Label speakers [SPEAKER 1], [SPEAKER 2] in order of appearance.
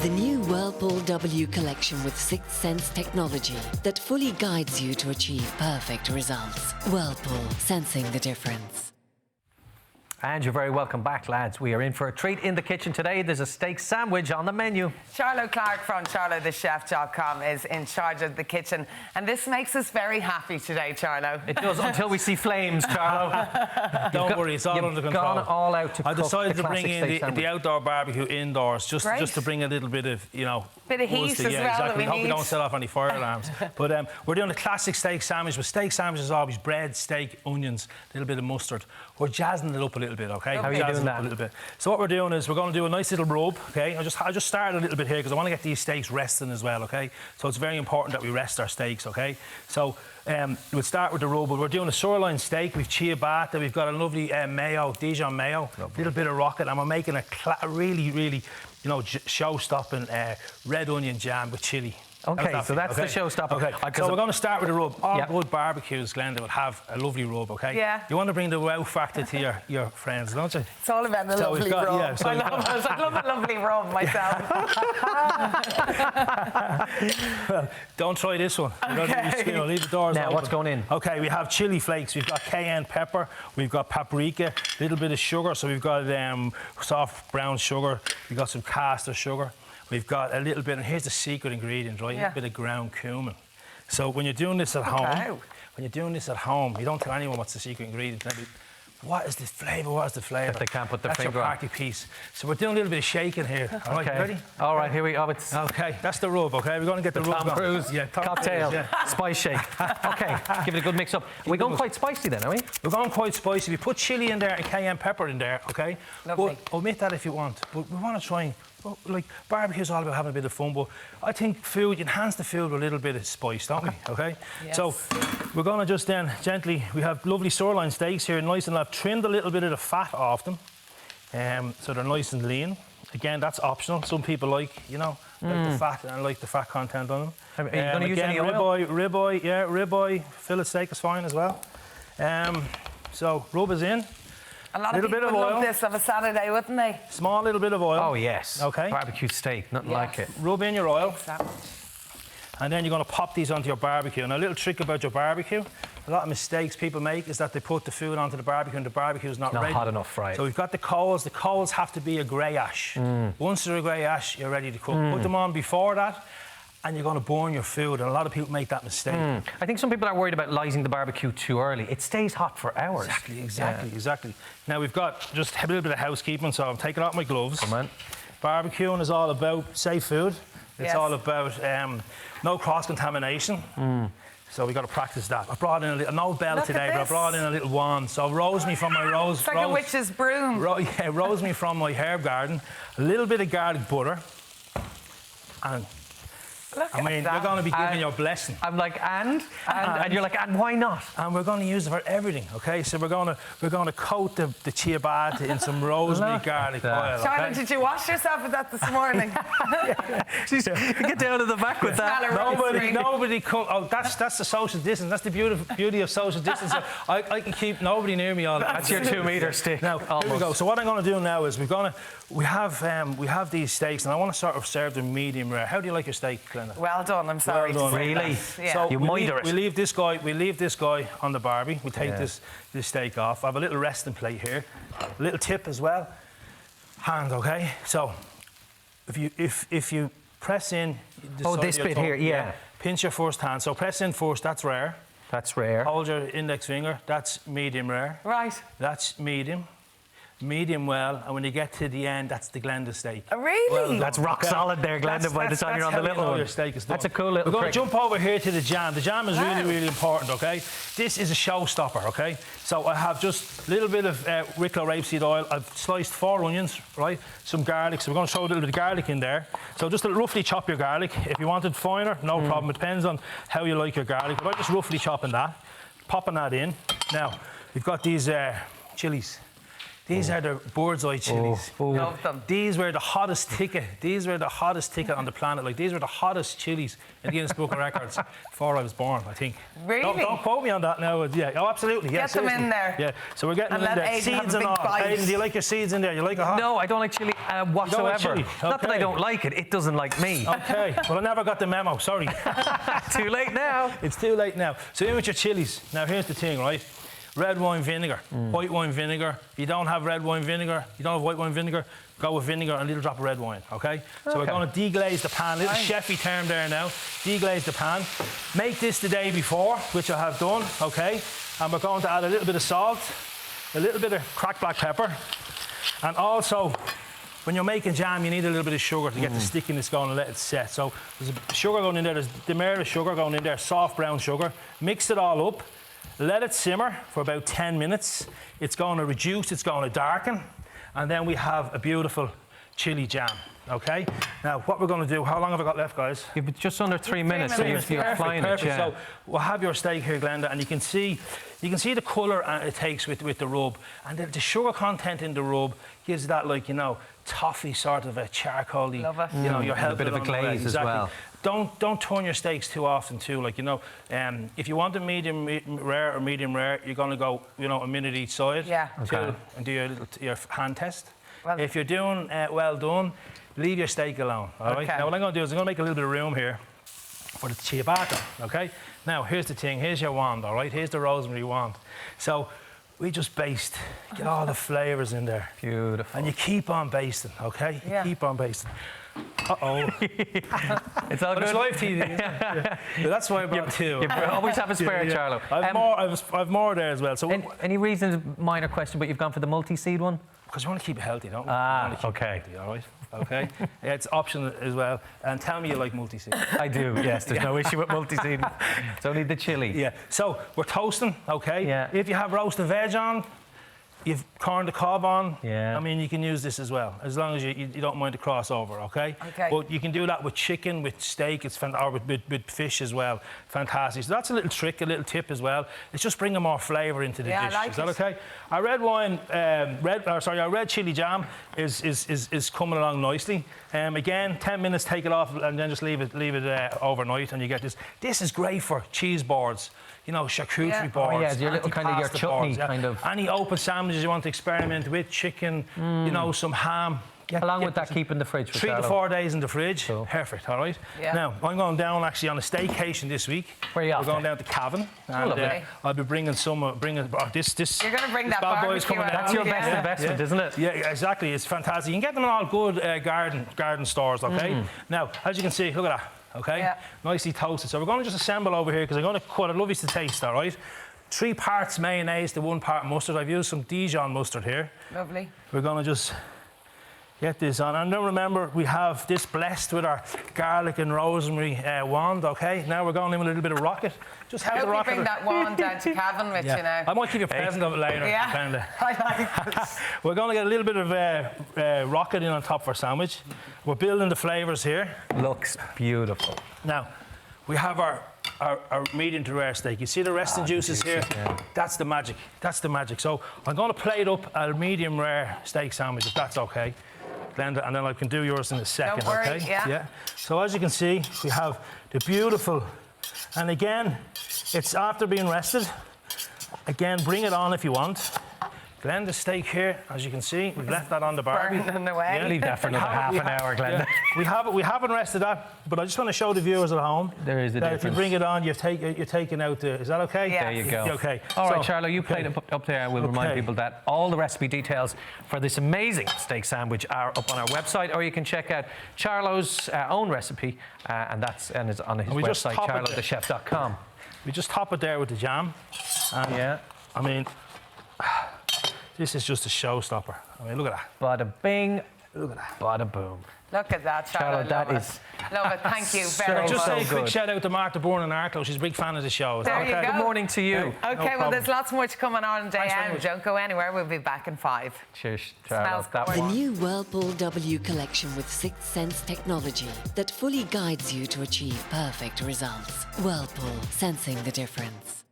[SPEAKER 1] The new Whirlpool W collection with Sixth Sense technology that fully guides you to achieve perfect results. Whirlpool, sensing the difference.
[SPEAKER 2] And you're very welcome back, lads. We are in for a treat in the kitchen today. There's a steak sandwich on the menu.
[SPEAKER 3] Charlo Clark from charlothechef.com is in charge of the kitchen. And this makes us very happy today, Charlo.
[SPEAKER 2] It does, until we see flames, Charlo.
[SPEAKER 4] Don't worry, it's all under control.
[SPEAKER 2] Gone all out to
[SPEAKER 4] I decided
[SPEAKER 2] cook
[SPEAKER 4] to bring in the outdoor barbecue indoors, just to bring a little bit of, you know...
[SPEAKER 3] Bit of heat as well that we
[SPEAKER 4] hope
[SPEAKER 3] need.
[SPEAKER 4] we don't set off any fire alarms. But we're doing a classic steak sandwich. With steak sandwiches is always bread, steak, onions, a little bit of mustard. We're jazzing it up a little bit, okay?
[SPEAKER 2] How are you doing that?
[SPEAKER 4] A little bit. So what we're doing is we're going to do a nice little rub, okay? I'll just start a little bit here because I want to get these steaks resting as well, okay? So it's very important that we rest our steaks, okay? So we'll start with the rub. We're doing a sirloin steak. We've ciabatta. We've got a lovely mayo, Dijon mayo, a little bit of rocket, and we're making a really, really, you know, show-stopping red onion jam with chilli.
[SPEAKER 2] Okay, so that's the showstopper.
[SPEAKER 4] Okay, so we're going to start with the rub. All good barbecues, Glenda, will have a lovely rub, okay?
[SPEAKER 3] Yeah.
[SPEAKER 4] You want to bring the wow factor to your friends, don't you?
[SPEAKER 3] It's all about the lovely rub.
[SPEAKER 4] Yeah, so
[SPEAKER 3] I love a lovely rub myself.
[SPEAKER 4] Well, don't try this one.
[SPEAKER 3] Okay.
[SPEAKER 4] Leave the doors open.
[SPEAKER 2] What's going in?
[SPEAKER 4] Okay, we have chili flakes. We've got cayenne pepper. We've got paprika. A little bit of sugar. So we've got soft brown sugar. We've got some caster sugar. We've got a little bit, and here's the secret ingredient, right? A bit of ground cumin. So when you're doing this at home, you don't tell anyone what's the secret ingredient. What is the flavour? What is the flavour?
[SPEAKER 2] If they can't put their
[SPEAKER 4] That's
[SPEAKER 2] finger
[SPEAKER 4] your
[SPEAKER 2] on.
[SPEAKER 4] party piece. So we're doing a little bit of shaking here. All right, ready?
[SPEAKER 2] All right, here we go.
[SPEAKER 4] Okay, that's the rub, okay? We're going to get the rub
[SPEAKER 2] Tom Cruise cocktail, spice shake. Okay, give it a good mix up. We're going quite spicy then, are we?
[SPEAKER 4] We're going quite spicy. We put chilli in there and cayenne pepper in there, okay?
[SPEAKER 3] Lovely.
[SPEAKER 4] But omit that if you want. But we want to try and... Like, barbecue's all about having a bit of fun, but I think enhance the food with a little bit of spice, don't we? Okay?
[SPEAKER 3] Yes.
[SPEAKER 4] So, we're going to just then, gently, we have lovely sirloin steaks here, nice and I've trimmed a little bit of the fat off them, so they're nice and lean. Again, that's optional. Some people like, you know, like the fat, and like the fat content on them.
[SPEAKER 2] Are you going to use any oil?
[SPEAKER 4] Ribeye, fillet steak is fine as well. So, rub is in.
[SPEAKER 3] A lot of people would love this of a Saturday, wouldn't they?
[SPEAKER 4] Small little bit of oil.
[SPEAKER 2] Oh, yes.
[SPEAKER 4] Okay.
[SPEAKER 2] Barbecue steak, nothing like it.
[SPEAKER 4] Rub in your oil.
[SPEAKER 3] Sandwich.
[SPEAKER 4] And then you're going to pop these onto your barbecue. And a little trick about your barbecue, a lot of mistakes people make is that they put the food onto the barbecue and the barbecue is not ready.
[SPEAKER 2] Hot enough, right?
[SPEAKER 4] So we've got the coals. The coals have to be a grey ash. Once they're a grey ash, you're ready to cook. Put them on before that, and you're going to burn your food, and a lot of people make that mistake.
[SPEAKER 2] I think some people are worried about lighting the barbecue too early. It stays hot for hours.
[SPEAKER 4] Exactly. Now, we've got just a little bit of housekeeping, so I'm taking off my gloves.
[SPEAKER 2] Come on.
[SPEAKER 4] Barbecuing is all about safe food. It's all about no cross-contamination. So we've got to practice that. I brought in no bell today, but I brought in a little wand. So rose me from my rose...
[SPEAKER 3] It's like a witch's broom.
[SPEAKER 4] Rose me from my herb garden. A little bit of garlic butter. And... I mean, you're going to be giving your blessing.
[SPEAKER 2] I'm like, and you're like, and why not?
[SPEAKER 4] And we're going to use it for everything, okay? So we're going to coat the ciabatta in some rosemary garlic oil.
[SPEAKER 3] Charlotte, did you wash yourself with that this morning?
[SPEAKER 2] Get down to the back with that.
[SPEAKER 4] Nobody come. Oh, that's the social distance. That's the beauty of social distance. I can keep nobody near me all the time.
[SPEAKER 2] That's your 2 metre stick.
[SPEAKER 4] Now, here we go. So what I'm going to do now is we have these steaks, and I want to sort of serve them medium rare. How do you like your steak, Glenda?
[SPEAKER 3] Well done. I'm sorry.
[SPEAKER 4] Well done.
[SPEAKER 2] Really?
[SPEAKER 3] Yeah.
[SPEAKER 4] So
[SPEAKER 2] you miter it.
[SPEAKER 4] We leave this guy on the barbie. We take this steak off. I have a little resting plate here. A little tip as well. Hand, okay? So if you press in
[SPEAKER 2] this bit here,
[SPEAKER 4] pinch your first hand. So press in first, that's rare.
[SPEAKER 2] That's rare.
[SPEAKER 4] Hold your index finger, that's medium rare.
[SPEAKER 3] Right.
[SPEAKER 4] That's medium well, and when you get to the end, that's the Glenda steak.
[SPEAKER 3] Really?
[SPEAKER 4] Well,
[SPEAKER 2] that's rock solid there, Glenda, by the time you're on the little one.
[SPEAKER 4] Your steak is done.
[SPEAKER 2] That's a cool little
[SPEAKER 4] We're going to
[SPEAKER 2] trick.
[SPEAKER 4] jump over here to the jam. The jam is really important, okay? This is a showstopper, okay? So I have just a little bit of Wicklow rapeseed oil. I've sliced 4 onions, right? Some garlic. So we're going to throw a little bit of garlic in there. So just roughly chop your garlic. If you want it finer, no problem. It depends on how you like your garlic. But I'm just roughly chopping that, popping that in. Now, we've got these chilies. These are the bird's eye chilies.
[SPEAKER 3] Love them.
[SPEAKER 4] These were the hottest ticket. These were the hottest ticket on the planet. Like, these were the hottest chilies in the Guinness Book of Records before I was born, I think.
[SPEAKER 3] Really?
[SPEAKER 4] Don't quote me on that now. Yeah. Oh, absolutely. Yeah,
[SPEAKER 3] Get them
[SPEAKER 4] seriously.
[SPEAKER 3] in there.
[SPEAKER 4] Yeah. So we're getting
[SPEAKER 3] And
[SPEAKER 4] them in
[SPEAKER 3] let
[SPEAKER 4] there.
[SPEAKER 3] Aidan have
[SPEAKER 4] Seeds
[SPEAKER 3] a
[SPEAKER 4] and
[SPEAKER 3] big
[SPEAKER 4] all.
[SPEAKER 3] bite.
[SPEAKER 4] Aidan, do you like your seeds in there? You like it hot?
[SPEAKER 2] No, I don't like chili whatsoever.
[SPEAKER 4] chili?
[SPEAKER 2] Not that I
[SPEAKER 4] Okay.
[SPEAKER 2] don't like it, it doesn't like me.
[SPEAKER 4] Okay. Well, I never got the memo. Sorry.
[SPEAKER 2] Too late now.
[SPEAKER 4] It's too late now. So in with your chilies. Now here's the thing, right? Red wine vinegar, white wine vinegar. If you don't have red wine vinegar, you don't have white wine vinegar, go with vinegar and a little drop of red wine, okay? So we're going to deglaze the pan. Little chefy term there now. Deglaze the pan. Make this the day before, which I have done, okay? And we're going to add a little bit of salt, a little bit of cracked black pepper, and also, when you're making jam, you need a little bit of sugar to get the stickiness going and let it set. So there's sugar going in there, there's the demerara sugar going in there, soft brown sugar. Mix it all up. Let it simmer for about 10 minutes. It's going to reduce, it's going to darken, and then we have a beautiful chili jam, okay? Now, what we're going to do, how long have I got left, guys?
[SPEAKER 2] You've just under 3 minutes, so
[SPEAKER 3] minutes.
[SPEAKER 2] you're flying it, yeah.
[SPEAKER 4] So we'll have your steak here, Glenda, and you can see the colour it takes with the rub, and the sugar content in the rub gives that, like, you know, toffee sort of a charcoaly,
[SPEAKER 3] Love it.
[SPEAKER 4] you know, you're
[SPEAKER 2] And a
[SPEAKER 4] helping
[SPEAKER 2] bit of a
[SPEAKER 4] it on the way.
[SPEAKER 2] glaze as
[SPEAKER 4] Exactly.
[SPEAKER 2] well.
[SPEAKER 4] Don't turn your steaks too often too. Like, you know, if you want a medium rare or medium rare, you're going to go, you know, a minute each side.
[SPEAKER 3] Yeah.
[SPEAKER 2] Okay.
[SPEAKER 4] And do your hand test.
[SPEAKER 3] Well-
[SPEAKER 4] If you're doing well done, leave your steak alone. All right.
[SPEAKER 3] Okay.
[SPEAKER 4] Now what I'm going to do is I'm going to make a little bit of room here for the ciabatta. Okay. Now here's the thing. Here's your wand. All right. Here's the rosemary wand. So we just baste. Get all the flavours in there.
[SPEAKER 2] Beautiful.
[SPEAKER 4] And you keep on basting. Okay.
[SPEAKER 3] Yeah.
[SPEAKER 4] You keep on basting. Uh-oh.
[SPEAKER 2] It's all
[SPEAKER 4] But it's
[SPEAKER 2] good.
[SPEAKER 4] live TV. Isn't it? Yeah. But that's why I brought two.
[SPEAKER 2] You always have a spare, Charlo.
[SPEAKER 4] I've more there as well. So
[SPEAKER 2] Any reasons, minor question, but you've gone for the multi-seed one?
[SPEAKER 4] because you want to keep it healthy, don't you?
[SPEAKER 2] Ah,
[SPEAKER 4] You wanna keep it
[SPEAKER 2] okay.
[SPEAKER 4] healthy, all right. Okay. Yeah, it's optional as well. And tell me you like multi-seed.
[SPEAKER 2] I do, yes. There's no issue with multi-seed. It's only the chili.
[SPEAKER 4] Yeah. So we're toasting. Okay.
[SPEAKER 2] Yeah.
[SPEAKER 4] If you have roasted veg on, you've corn the cob on.
[SPEAKER 2] Yeah.
[SPEAKER 4] I mean, you can use this as well, as long as you don't mind the crossover, okay?
[SPEAKER 3] Okay.
[SPEAKER 4] But you can do that with chicken, with steak, or with fish as well. Fantastic. So that's a little trick, a little tip as well. It's just bringing more flavour into the
[SPEAKER 3] Yeah, I
[SPEAKER 4] dish.
[SPEAKER 3] like
[SPEAKER 4] Is that
[SPEAKER 3] it.
[SPEAKER 4] okay? Our red wine, our red chili jam is coming along nicely. Again, 10 minutes, take it off, and then just leave it overnight, and you get this. This is great for cheese boards. You know, charcuterie
[SPEAKER 3] Yeah.
[SPEAKER 4] boards.
[SPEAKER 2] Oh, yeah, your little kind of your
[SPEAKER 4] antipasta
[SPEAKER 2] chutney
[SPEAKER 4] boards, yeah.
[SPEAKER 2] kind of.
[SPEAKER 4] Any open sandwiches you want to experiment with, chicken, you know, some ham.
[SPEAKER 2] Along with that, keep in the fridge for
[SPEAKER 4] 3 to
[SPEAKER 2] Charlo.
[SPEAKER 4] 4 days in the fridge.
[SPEAKER 2] Cool.
[SPEAKER 4] Perfect, all right?
[SPEAKER 3] Yeah.
[SPEAKER 4] Now, I'm going down actually on a staycation this week.
[SPEAKER 2] Where are you off
[SPEAKER 4] We're going
[SPEAKER 2] to?
[SPEAKER 4] down to Cavan. And,
[SPEAKER 2] lovely.
[SPEAKER 4] I'll be bringing this.
[SPEAKER 3] You're going to bring
[SPEAKER 4] this
[SPEAKER 3] that
[SPEAKER 4] bad boy's
[SPEAKER 3] barbecue
[SPEAKER 4] coming
[SPEAKER 3] out.
[SPEAKER 4] down.
[SPEAKER 2] That's your
[SPEAKER 3] Yeah.
[SPEAKER 2] best investment, isn't it?
[SPEAKER 4] Yeah, exactly. It's fantastic. You can get them in all good garden stores, okay? Now, as you can see, look at that, okay?
[SPEAKER 3] Yeah.
[SPEAKER 4] Nicely toasted. So we're going to just assemble over here because I'm going to cut. I'd love you to taste, all right? 3 parts mayonnaise to 1 part mustard. I've used some Dijon mustard here.
[SPEAKER 3] Lovely.
[SPEAKER 4] We're going to just get this on. And then remember, we have this blessed with our garlic and rosemary wand, okay? Now we're going in with a little bit of rocket. Just have
[SPEAKER 3] Hope
[SPEAKER 4] the
[SPEAKER 3] you
[SPEAKER 4] rocket.
[SPEAKER 3] bring that wand down to Cavan with you
[SPEAKER 4] I
[SPEAKER 3] now.
[SPEAKER 4] might give you a present of it later.
[SPEAKER 3] Yeah.
[SPEAKER 4] Kinda.
[SPEAKER 3] I like this.
[SPEAKER 4] We're going to get a little bit of rocket in on top of our sandwich. We're building the flavours here.
[SPEAKER 2] Looks beautiful.
[SPEAKER 4] Now, we have our medium to rare steak. You see the resting juices here?
[SPEAKER 2] yeah.
[SPEAKER 4] That's the magic. That's the magic. So I'm going to plate up a medium rare steak sandwich, if that's okay, Glenda, and then I can do yours in a second,
[SPEAKER 3] Don't worry,
[SPEAKER 4] okay?
[SPEAKER 3] yeah.
[SPEAKER 4] So as you can see, we have the beautiful, and again, it's after being rested. Again, bring it on if you want. Glenda's steak here, as you can see, we've left that on the barbie.
[SPEAKER 3] Burning away.
[SPEAKER 2] Leave that for another half an hour, Glenda.
[SPEAKER 4] We haven't rested that, but I just want to show the viewers at home.
[SPEAKER 2] There is a
[SPEAKER 4] that if you
[SPEAKER 2] difference.
[SPEAKER 4] bring it on, you're taking out the. Is that okay?
[SPEAKER 3] Yeah.
[SPEAKER 2] There you go.
[SPEAKER 4] Okay.
[SPEAKER 2] All right,
[SPEAKER 4] So-
[SPEAKER 2] Charlo, you played up there. I will remind
[SPEAKER 4] Okay.
[SPEAKER 2] people that all the recipe details for this amazing steak sandwich are up on our website, or you can check out Charlo's own recipe, and it's on his
[SPEAKER 4] we just
[SPEAKER 2] website,
[SPEAKER 4] top it there.
[SPEAKER 2] charlothechef.com.
[SPEAKER 4] We just top it there with the jam. And,
[SPEAKER 2] Yeah.
[SPEAKER 4] I mean, this is just a showstopper. I mean, look at that.
[SPEAKER 2] Bada bing,
[SPEAKER 4] Look at that.
[SPEAKER 2] bada boom.
[SPEAKER 3] Look at that, Charlotte.
[SPEAKER 2] Charlo, that
[SPEAKER 3] Love
[SPEAKER 2] is
[SPEAKER 3] it. Love it. Thank you very
[SPEAKER 4] Just
[SPEAKER 2] so
[SPEAKER 3] much.
[SPEAKER 4] say a quick
[SPEAKER 2] good.
[SPEAKER 4] shout out to Martha Bourne in Arklow. She's a big fan of the show. Is that
[SPEAKER 3] There you
[SPEAKER 4] okay?
[SPEAKER 3] go.
[SPEAKER 2] Good morning to you.
[SPEAKER 3] Okay, well,
[SPEAKER 4] problem.
[SPEAKER 3] there's lots more to come on day
[SPEAKER 4] Thanks very
[SPEAKER 3] out.
[SPEAKER 4] much.
[SPEAKER 3] Don't go anywhere. We'll be back in 5.
[SPEAKER 2] Cheers,
[SPEAKER 3] Smells
[SPEAKER 2] Charlo. That
[SPEAKER 3] gorgeous.
[SPEAKER 1] The
[SPEAKER 2] one.
[SPEAKER 1] new Whirlpool W collection with Sixth Sense technology that fully guides you to achieve perfect results. Whirlpool, sensing the difference.